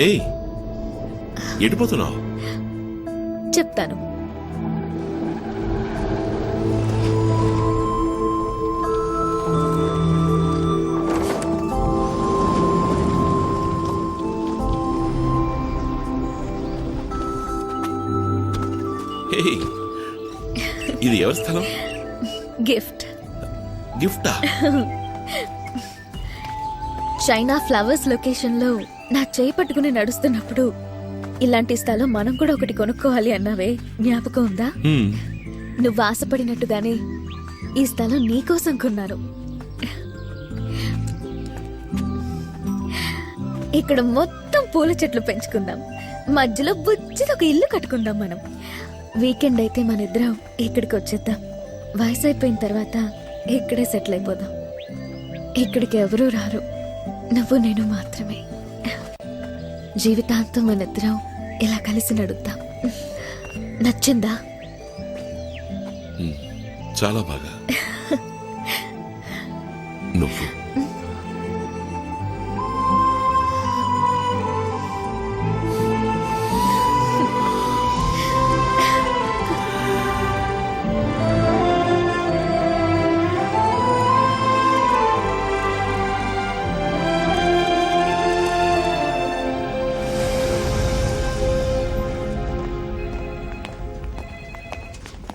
ఏయ్, ఎడిపోతున్నావు? చెప్తాను. ఏయ్, ఇది ఎవరి స్థలం? గిఫ్ట్. గిఫ్టా? చైనా ఫ్లవర్స్ లొకేషన్ లో నా చేయి పట్టుకుని నడుస్తున్నప్పుడు ఇలాంటి స్థలం మనం కూడా ఒకటి కొనుక్కోవాలి అన్నావే, జ్ఞాపకం ఉందా? నువ్వు ఆశపడినట్టుగానే ఈ స్థలం నీకోసం కొన్నాను. ఇక్కడ మొత్తం పూల చెట్లు పెంచుకుందాం, మధ్యలో బుజ్జిలో ఒక ఇల్లు కట్టుకుందాం. మనం వీకెండ్ అయితే మన ఇద్దరం ఇక్కడికి వచ్చేద్దాం. వయసు అయిపోయిన తర్వాత ఇక్కడే సెటిల్ అయిపోదాం. ఇక్కడికి ఎవరూ రారు, నువ్వు నేను మాత్రమే. జీవితాంతం మన ఇద్దరం ఇలా కలిసి నడుద్దాం. నచ్చిందా? చాలా బాగా. నువ్వు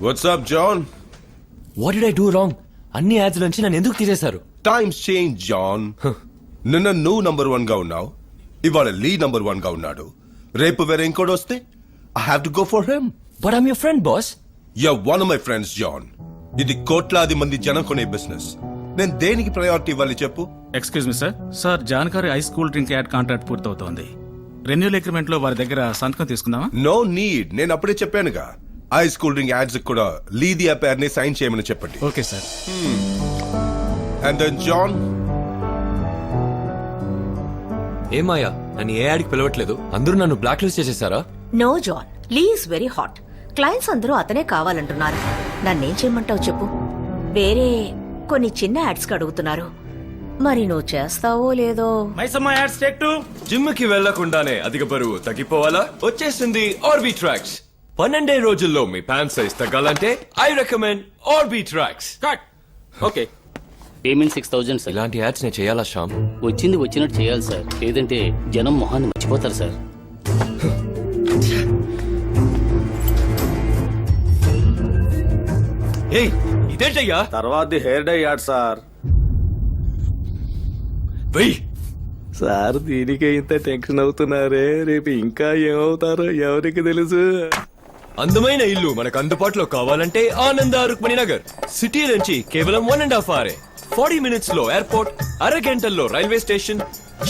What's up, John? What did I do wrong? అన్ని యాడ్స్ నుంచి నన్ను ఎందుకు తీసేశారు? Times change, John. నిన్న నువ్వు నంబర్ 1 గా ఉన్నావు, ఇవాళ లీ నంబర్ 1 గా ఉన్నాడు. రేపు వేరే ఇంకోటి వస్తే I have to go for him. But I'm your friend, boss. You're one of my friends, John. ఇది కోట్లాది మంది జనం కొనే బిజినెస్. నేను దేనికి ప్రయారిటీ ఇవ్వాలి చెప్పు? Excuse me sir. సార్ జాన్కారి high school drink ad contract పూర్తవుతోంది. రెన్యూల్ అగ్రిమెంట్ లో వారి దగ్గర సంతకం తీసుకుందామా? నో నీడ్, నేను అప్పుడే చెప్పానుగా. ఐ స్కూల్ డ్రింక్ యాడ్స్ కూడా లీది ఆ పేరుని సైన్ చేయమని చెప్పండి. Okay sir. And then John, ఏమాయా, నన్ను ఏ యాడ్కి పిలవట్లేదు? అందరూ నన్ను బ్లాక్ లిస్ట్ చేసేసారా? No John, Lee is very hot. Clients అందరూ అతనే కావాలంటున్నారు. నన్నేం చేయమంటావు చెప్పు? వేరే కొన్ని చిన్న యాడ్స్ కి అడుగుతున్నారు, మరి నువ్వు చేస్తావో లేదో. జిమ్ కి వెళ్లకుండానే అధిక బరువు తగ్గిపోవాలా? వచ్చేసింది ఆర్బీ ట్రాక్స్. 12 రోజుల్లో మీ ప్యాంట్ సైజ్ తగ్గాలంటే I recommend RB tracks. Okay. Payment 6000 sir. ఇలాంటి యాడ్స్ నేను చేయాలా శ్యామ్? వచ్చింది వచ్చినట్టు చేయాలి సార్, లేదంటే జనం మొహాన్ని మర్చిపోతారు సార్. ఏయ్, ఇదేంటయ్యా? తర్వాత హెయిర్ డై యాడ్ సార్. వెయ్ సార్ దీనికే ఇంత టెన్షన్ అవుతున్నారే, రేపు ఇంకా ఏమవుతారో ఎవరికి తెలుసు. అందమైన ఇల్లు మనకు అందుబాటులో కావాలంటే ఆనంద రుక్మిణి నగర్. సిటీ నుంచి కేవలం 1.5 hours. 40 minutes లో ఎయిర్పోర్ట్, అరగంటల్లో రైల్వే స్టేషన్,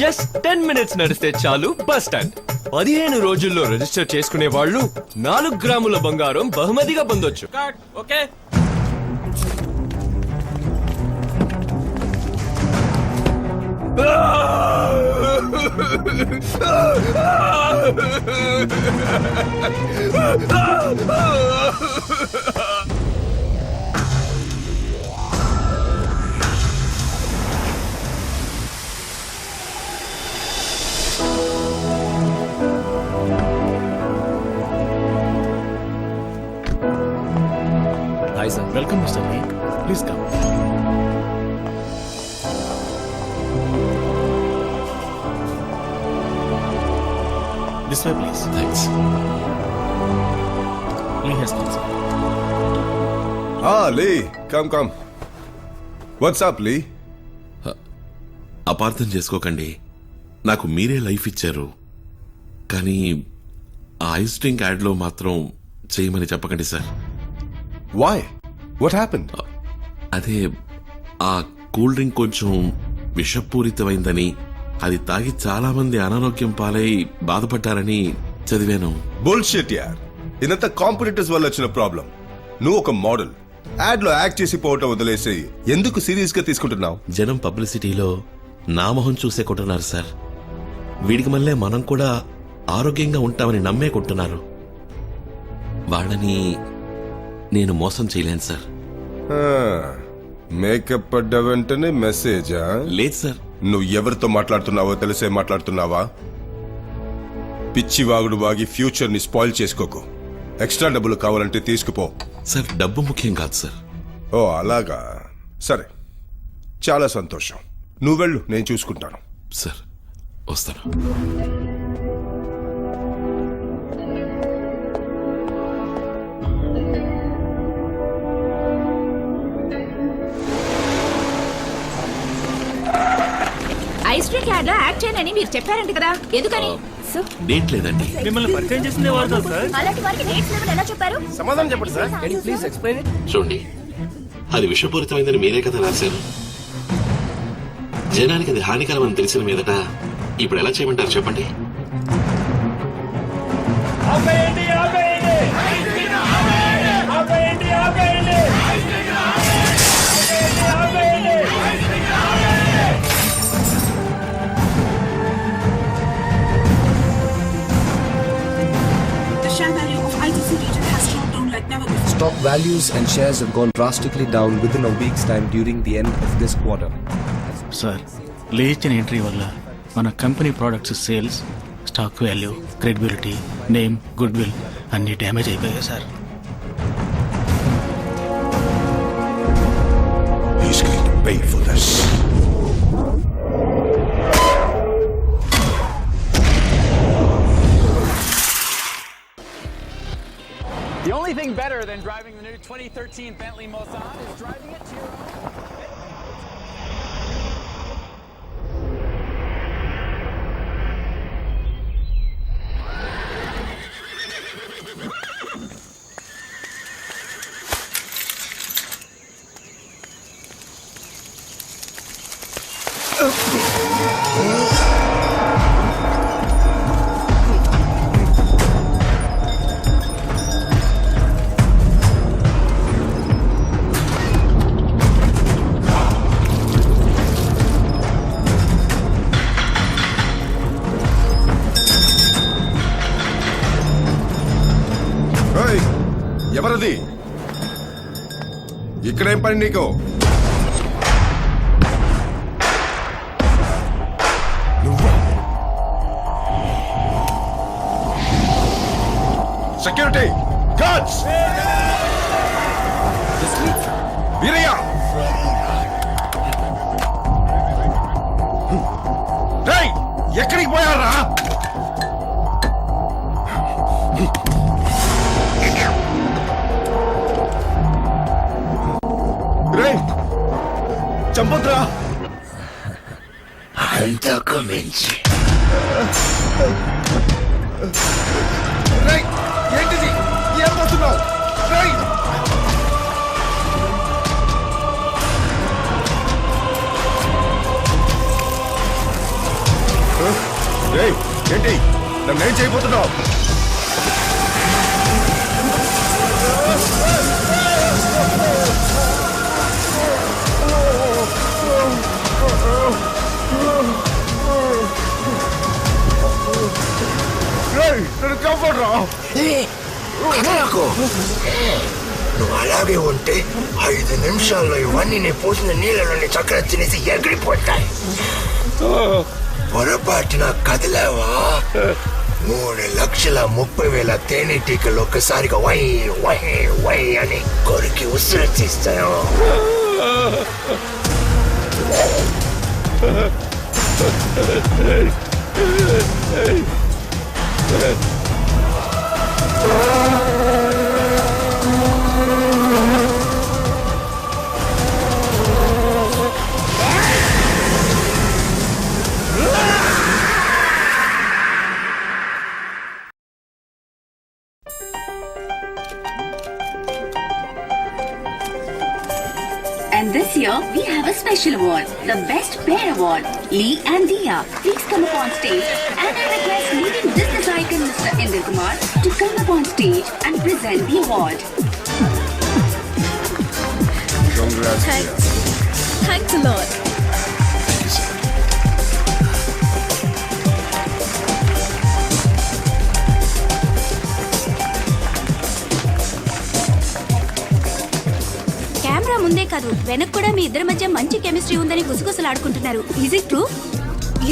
జస్ట్ 10 minutes నడిస్తే చాలు బస్ స్టాండ్. 15 రోజుల్లో రిజిస్టర్ చేసుకునే వాళ్ళు 4 గ్రాముల బంగారం బహుమతిగా పొందొచ్చు. Okay. Hi sir. Welcome mister Lee. Please come. This way, please. Thanks. Lee has come, sir. Lee come. What's up Lee? అపార్థం చేసుకోకండి, నాకు మీరే లైఫ్ ఇచ్చారు, కానీ ఆ ఐస్ డ్రింక్ యాడ్లో మాత్రం చేయమని చెప్పకండి సార్. వై? What happened? అదే, ఆ కూల్ డ్రింక్ కొంచెం విషపూరితమైందని, అది తాగి చాలా మంది అనారోగ్యం పాలై బాధపడ్డారని చదివాను. బుల్షిట్ యార్. ఇదంతా కాంపిటీటర్స్ వల్ల వచ్చిన ప్రాబ్లం. నువ్వు ఒక మోడల్, యాడ్ లో యాక్ట్ చేసి పోవటం వదిలేసి ఎందుకు సీరియస్ గా తీసుకుంటున్నావు? జనం పబ్లిసిటీలో నా మొహం చూసే కొంటున్నారు సార్. వీడికి మళ్ళీ మనం కూడా ఆరోగ్యంగా ఉంటామని నమ్మే కొంటున్నారు. వాళ్ళని నేను మోసం చేయలేను సార్. మేకప్ పడ్డ వెంటనే మెసేజా? లేదు సార్. నువ్వు ఎవరితో మాట్లాడుతున్నావో తెలిసే మాట్లాడుతున్నావా? పిచ్చివాగుడు వాగి ఫ్యూచర్ ని స్పాయిల్ చేసుకోకు. ఎక్స్ట్రా డబ్బులు కావాలంటే తీసుకుపో. సార్ డబ్బు ముఖ్యం కాదు సార్. ఓ అలాగా, సరే చాలా సంతోషం. నువ్వు వెళ్ళు, నేను చూసుకుంటాను. సార్ వస్తాను. ఐస్ క్రీమ్ యాడ్ లో యాక్ట్ చేయనని మీరు చెప్పారంట కదా, ఎందుకని? డేట్ లేదండి. మిమ్మల్ని పరిచయం చేసిందే వాడతారు సార్. అలాంటి వారికి డేట్స్ లేవని ఎలా చెప్పారు? సమాధానం చెప్పండి సార్. Please explain it. చూడండి, అది విషపూరితమైందని మీరే కదా రాశారు. జనానికి అది హానికరమని తెలిసిన మీదట ఇప్పుడు ఎలా చేయమంటారు చెప్పండి? The share value of ITC region has dropped down like never before. Stock values and shares have gone drastically down within a week's time during the end of this quarter. Sir లేచిన entry వల్ల మన company products sales, stock value, credibility, name, good will అన్నీ damage అయిపోయాయి sir. He's going to pay for this. The only thing better than driving the new 2013 Bentley Mulsanne is driving it to your own. ఏయ్, ఎవరది? ఇక్కడేం పని నీకు? నువ్వా? Security guards, Veeraiah, రేయ్, ఎక్కడికి పోయారా? రేయ్, చంపొద్దురా. అంతకు మించి రేయ్, ఏంటిది? ఏం పోతున్నావు? రేయ్, రేయ్, ఏంటి నన్నేం చేయబోతున్నావు? రేయ్, నన్ను కాపాడరా. నువ్వు అలాగే ఉంటే 5 నిమిషాల్లో ఇవన్నీ నీ పోసిన నీళ్ళలోని చక్కెర తినేసి ఎగిరిపోతాయి. పొరపాటున కదిలేవా 3,30,000 తేనెటీగలు ఒక్కసారిగా వై వై వై అని కొరికి ఉసిరి తీస్తాయో. And this year, we have a special award, the Best Pair Award. Lee and Dia, please come upon stage. And I request leading business icon Mr. Indra Kumar to come upon stage and present the award. Thanks a lot. Camera ముందే కాదు, వెనక కూడా మీ ఇద్దరి మధ్య మంచి chemistry ఉందని గుసగుసలాడుకుంటున్నారు. Is it true?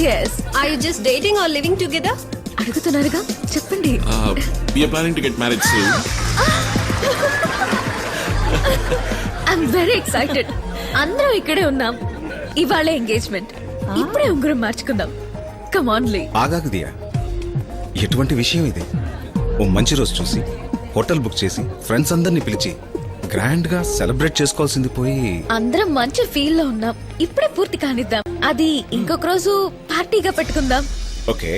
Yes. Are you just dating or living together? అడుగుతున్నారుగా చెప్పండి. We are planning to get marriage soon. I'm very excited. అందరం ఇక్కడే ఉన్నాం. ఇవాళే ఎంగేజ్మెంట్. ఇప్పుడే ఉంగరం మార్చుకుందాం. కమ్ ఆన్ లీ. ఆగాకు దియా, ఎటువంటి విషయం ఇది? ఓ మంచి రోజు చూసి హోటల్ బుక్ చేసి ఫ్రెండ్స్ అందరినీ పిలిచి గ్రాండ్ గా సెలబ్రేట్ చేసుకోవాల్సింది పోయి అందరం మంచి ఫీల్ లో ఉన్నాం. ఇప్పుడే పూర్తి కానిద్దాం. అది ఇంకొక రోజు పార్టీగా పెట్టుకుందాం. Okay,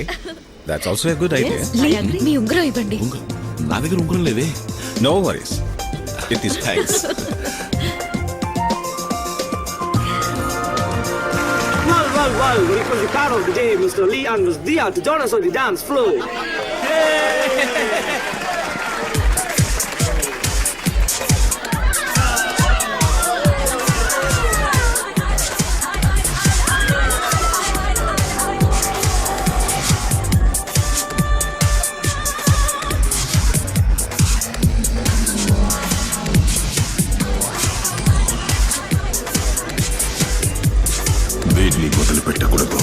that's also a good idea. Lee, మీ ఉంగరం ఇవ్వండి. నా దగ్గర ఉంగరం లేదే. No worries, it is thanks. Well, we could be part of the day, Mr. Lee and Ms. Dia to join us on the dance floor. వీటిని వదిలిపెట్టకూడదు.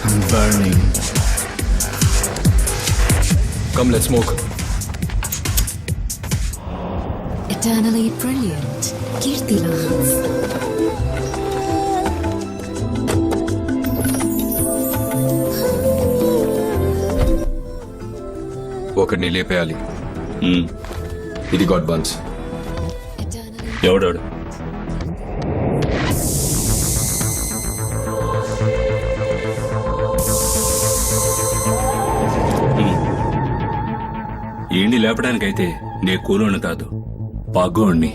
I'm burning. Come, let's smoke. Eternally brilliant. Kirti Lance. ఒకరిని లేపేయాలి. ఇది God buns. ఎవడాడు? ఏంటి లేపడానికైతే నే కూలోని కాదు, పగోణ్ణి.